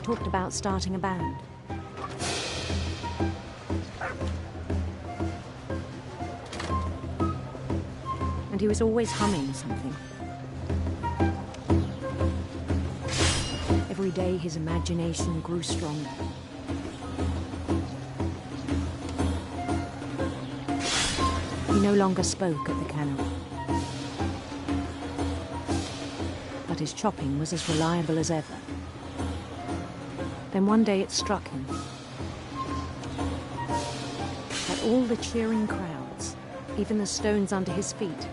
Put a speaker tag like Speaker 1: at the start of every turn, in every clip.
Speaker 1: talked about starting a band. And he was always humming something. Every day his imagination grew stronger. He no longer spoke at the cannery. But his chopping was as reliable as ever. Then one day it struck him that all the cheering crowds, even the stones under his feet,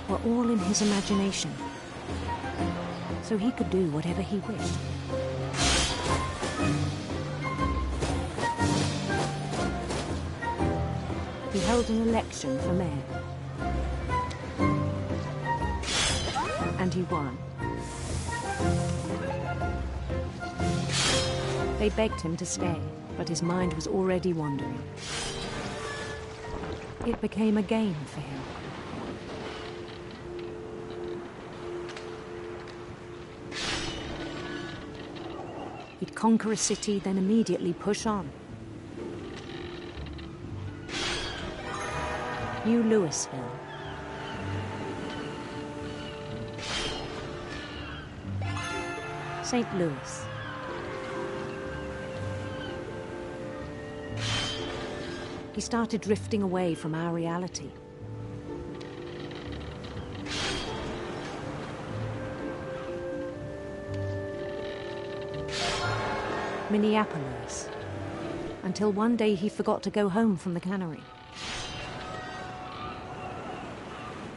Speaker 1: were all in his imagination. So he could do whatever he wished. He held an election for mayor. And he won. They begged him to stay, but his mind was already wandering. It became a game for him. He'd conquer a city, then immediately push on. New Louisville. St. Louis. He started drifting away from our reality. Minneapolis, until one day he forgot to go home from the cannery.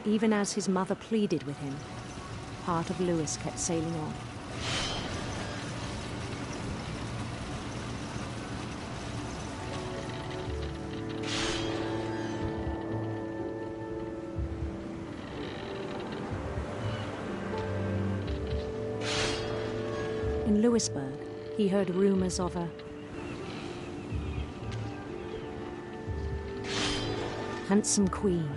Speaker 1: Even as his mother pleaded with him, part of Louis kept sailing on. In Louisburg, he heard rumors of a handsome queen.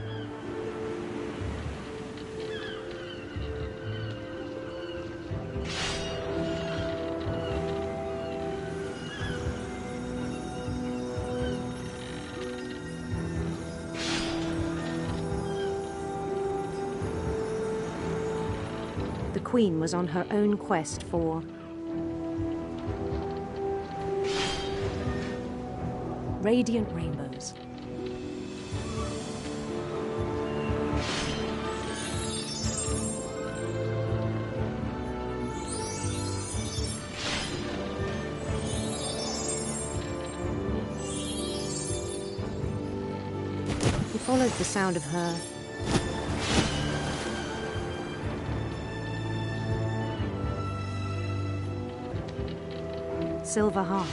Speaker 1: The queen was on her own quest for radiant rainbows. He followed the sound of her silver harp.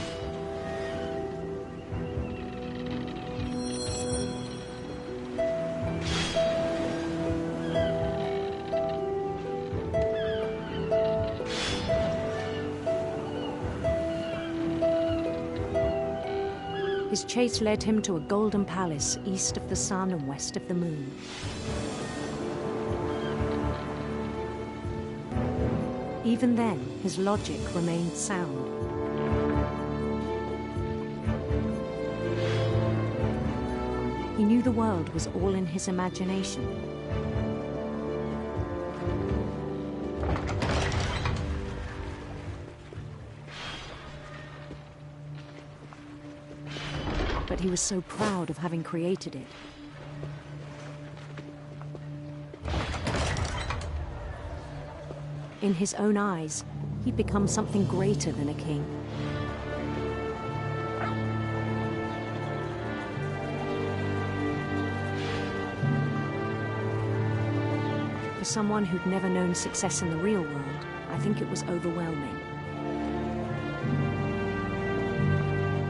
Speaker 1: His chase led him to a golden palace east of the sun and west of the moon. Even then, his logic remained sound. He knew the world was all in his imagination. But he was so proud of having created it. In his own eyes, he'd become something greater than a king. For someone who'd never known success in the real world, I think it was overwhelming.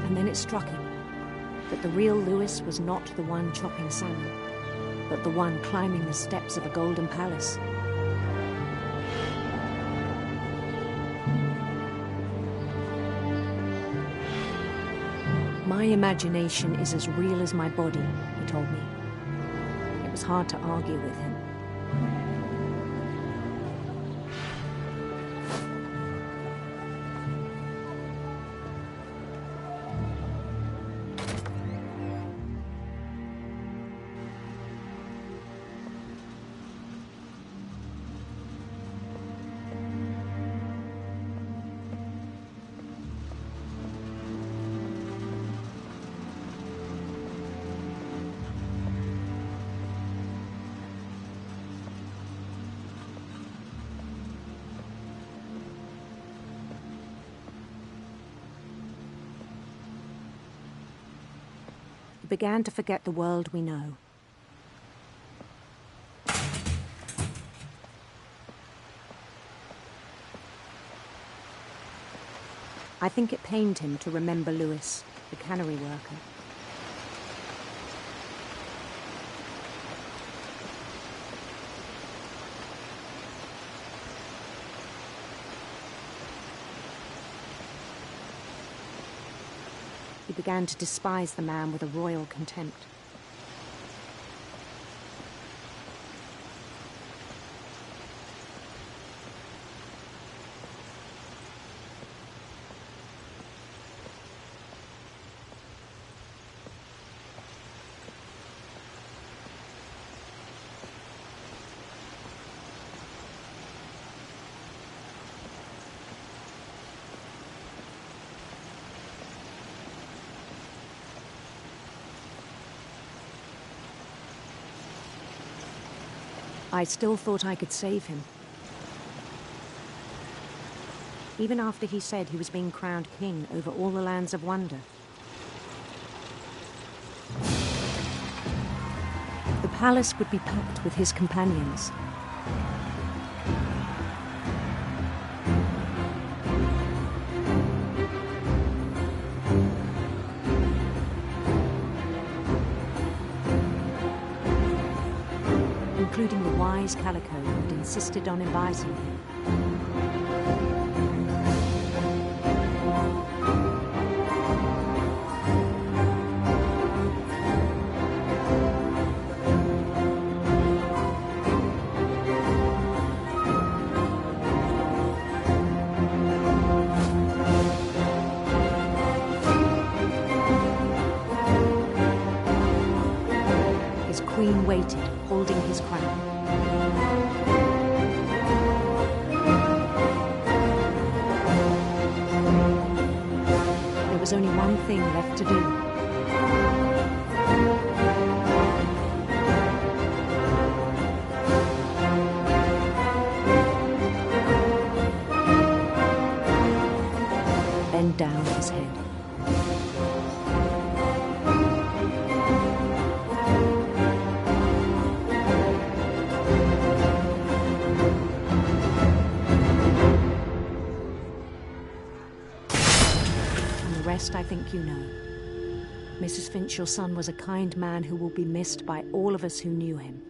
Speaker 1: And then it struck him that the real Louis was not the one chopping salmon, but the one climbing the steps of a golden palace. My imagination is as real as my body, he told me. It was hard to argue with him. began to forget the world we know. I think it pained him to remember Lewis, the cannery worker. He began to despise the man with a royal contempt. I still thought I could save him. Even after he said he was being crowned king over all the lands of wonder. The palace would be packed with his companions. Including the wise Calico who had insisted on advising him. His queen waited, holding his crown. There was only one thing left to do. Bend down his head. I think you know. Mrs. Finch, your son was a kind man who will be missed by all of us who knew him.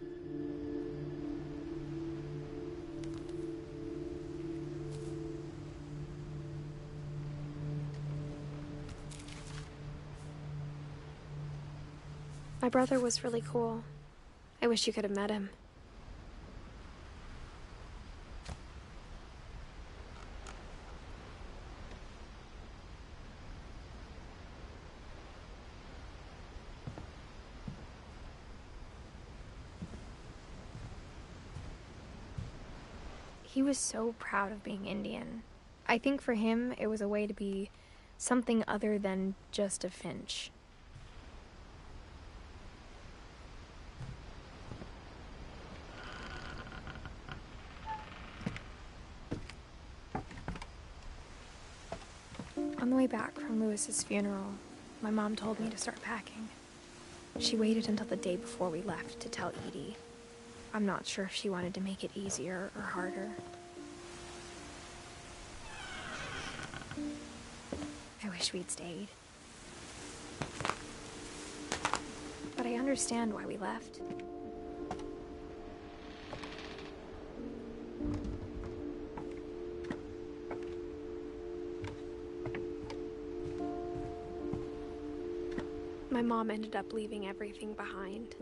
Speaker 2: My brother was really cool. I wish you could have met him. He was so proud of being Indian. I think for him, it was a way to be something other than just a Finch. On the way back from Lewis's funeral, my mom told me to start packing. She waited until the day before we left to tell Edie. I'm not sure if she wanted to make it easier or harder. I wish we'd stayed. But I understand why we left. My mom ended up leaving everything behind.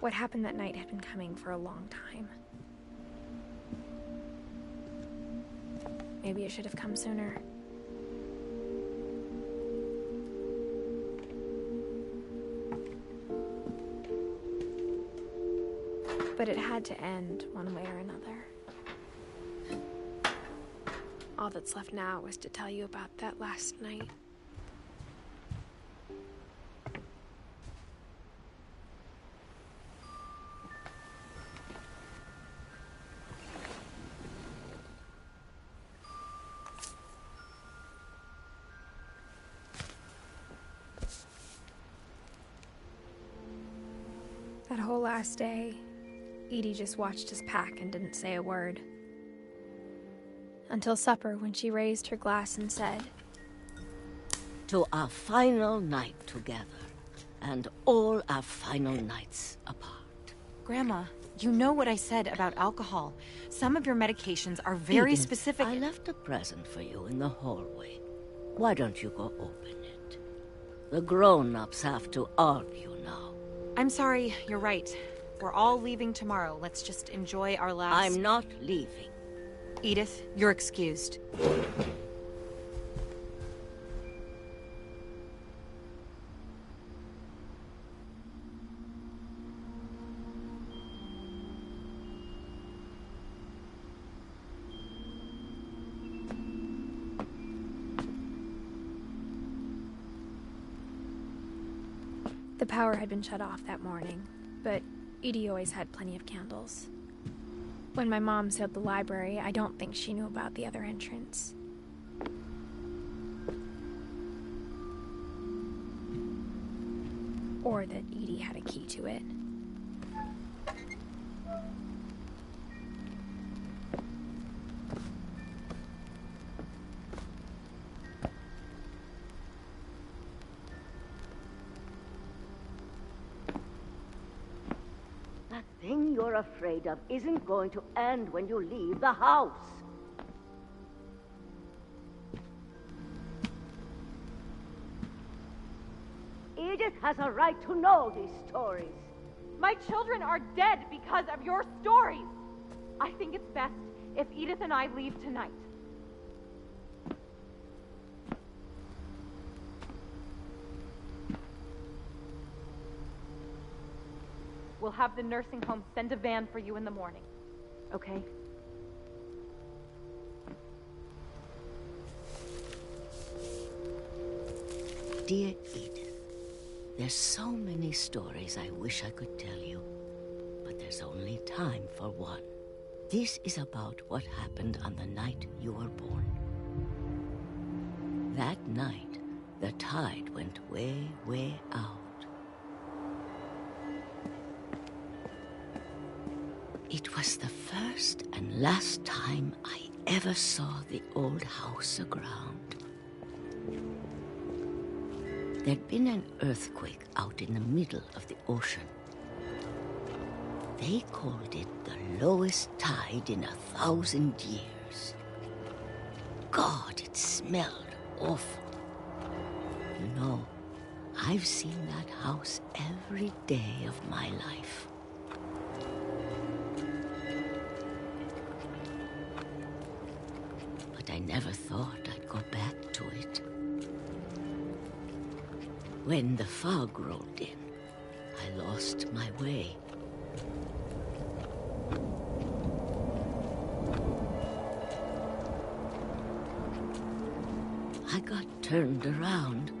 Speaker 2: What happened that night had been coming for a long time. Maybe it should have come sooner. But it had to end one way or another. All that's left now is to tell you about that last night. That whole last day, Edie just watched us pack and didn't say a word. Until supper, when she raised her glass and said,
Speaker 3: "To our final night together, and all our final nights apart."
Speaker 4: Grandma, you know what I said about alcohol. Some of your medications are very
Speaker 3: Edith,
Speaker 4: specific.
Speaker 3: I left a present for you in the hallway. Why don't you go open it? The grown-ups have to argue now.
Speaker 4: I'm sorry, you're right. We're all leaving tomorrow. Let's just enjoy our last...
Speaker 3: I'm not leaving.
Speaker 4: Edith, you're excused.
Speaker 2: The power had been shut off that morning, but Edie always had plenty of candles. When my mom sealed the library, I don't think she knew about the other entrance. Or that Edie had a key to it.
Speaker 3: That thing you're afraid of isn't going to end when you leave the house. Edith has a right to know these stories.
Speaker 5: My children are dead because of your stories. I think it's best if Edith and I leave tonight. We'll have the nursing home send a van for you in the morning. Okay?
Speaker 3: Dear Edith, there's so many stories I wish I could tell you, but there's only time for one. This is about what happened on the night you were born. That night, the tide went way, way out. It was the first and last time I ever saw the old house aground. There'd been an earthquake out in the middle of the ocean. They called it the lowest tide in 1,000 years. God, it smelled awful. You know, I've seen that house every day of my life. But I never thought I'd go back to it. When the fog rolled in, I lost my way. I got turned around.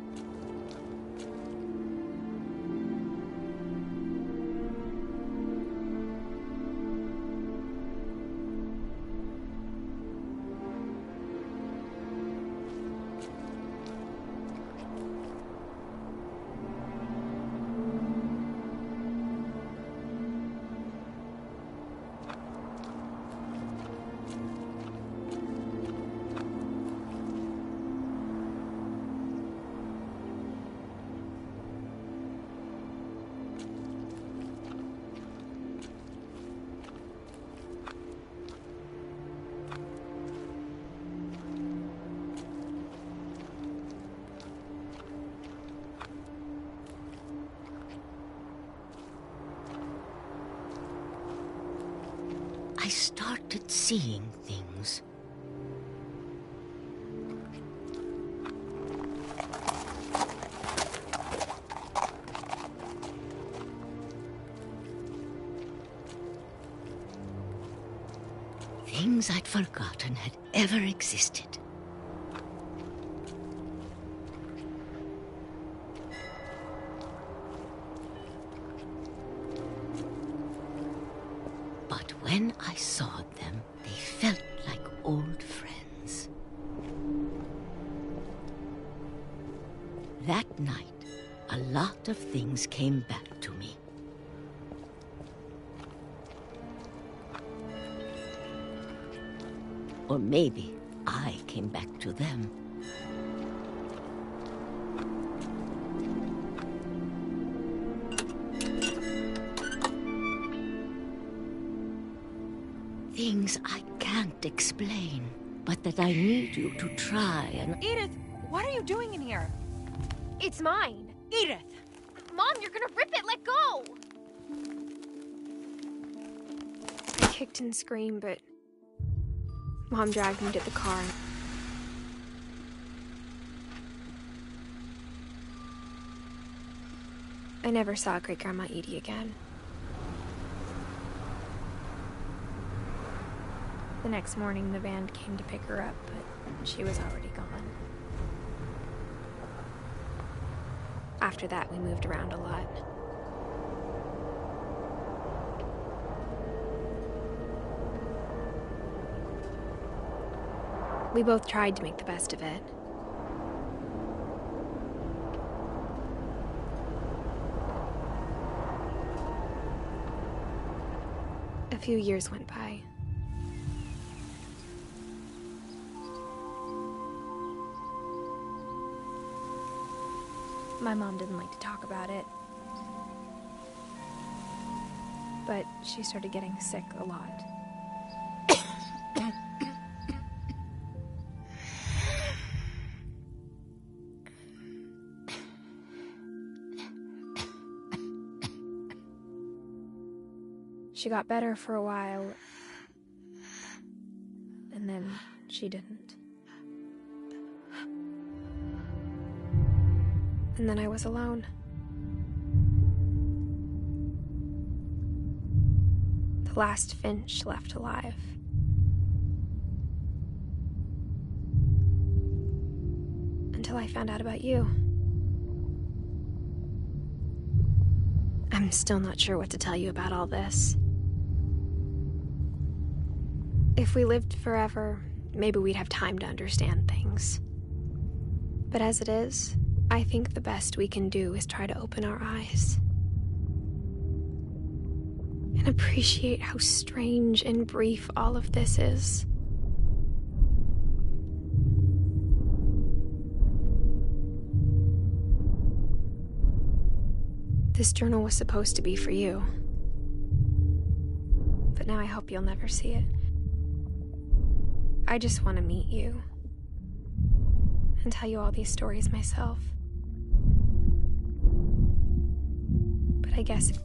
Speaker 3: I started seeing things. things I'd forgotten had ever existed. But when I saw them, they felt like old friends. That night, a lot of things came back to me. Or maybe I came back to them. Things I can't explain, but that I need you to try and...
Speaker 4: Edith, what are you doing in here?
Speaker 2: It's mine.
Speaker 4: Edith!
Speaker 2: Mom, you're gonna rip it! Let go! I kicked and screamed, but Mom dragged me to the car. I never saw Great-Grandma Edie again. The next morning, the van came to pick her up, but she was already gone. After that, we moved around a lot. We both tried to make the best of it. A few years went by. My mom didn't like to talk about it. But she started getting sick a lot. She got better for a while, and then she didn't. And then I was alone. The last Finch left alive. Until I found out about you. I'm still not sure what to tell you about all this. If we lived forever, maybe we'd have time to understand things. But as it is, I think the best we can do is try to open our eyes. And appreciate how strange and brief all of this is. This journal was supposed to be for you. But now I hope you'll never see it. I just want to meet you. And tell you all these stories myself. But I guess if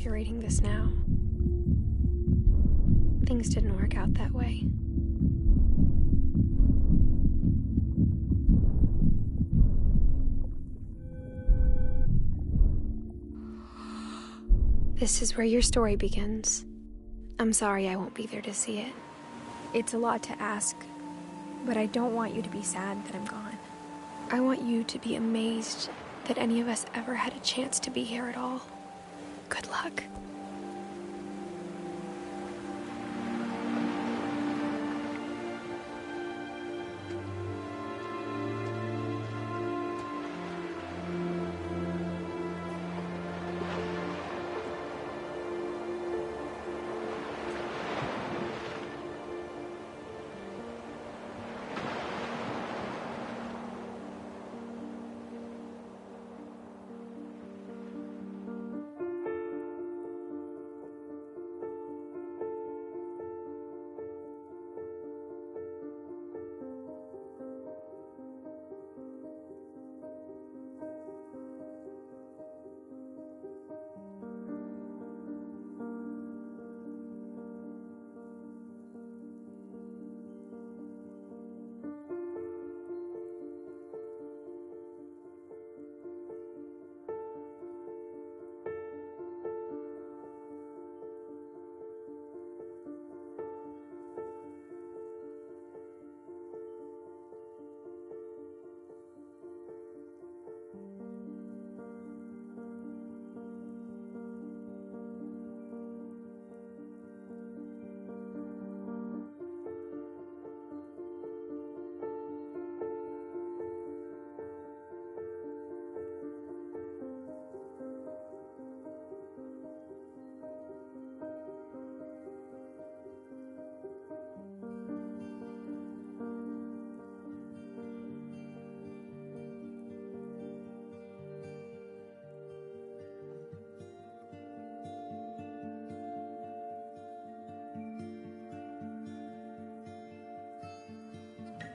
Speaker 2: if you're reading this now. Things didn't work out that way. This is where your story begins. I'm sorry I won't be there to see it. It's a lot to ask, but I don't want you to be sad that I'm gone. I want you to be amazed that any of us ever had a chance to be here at all. Good luck.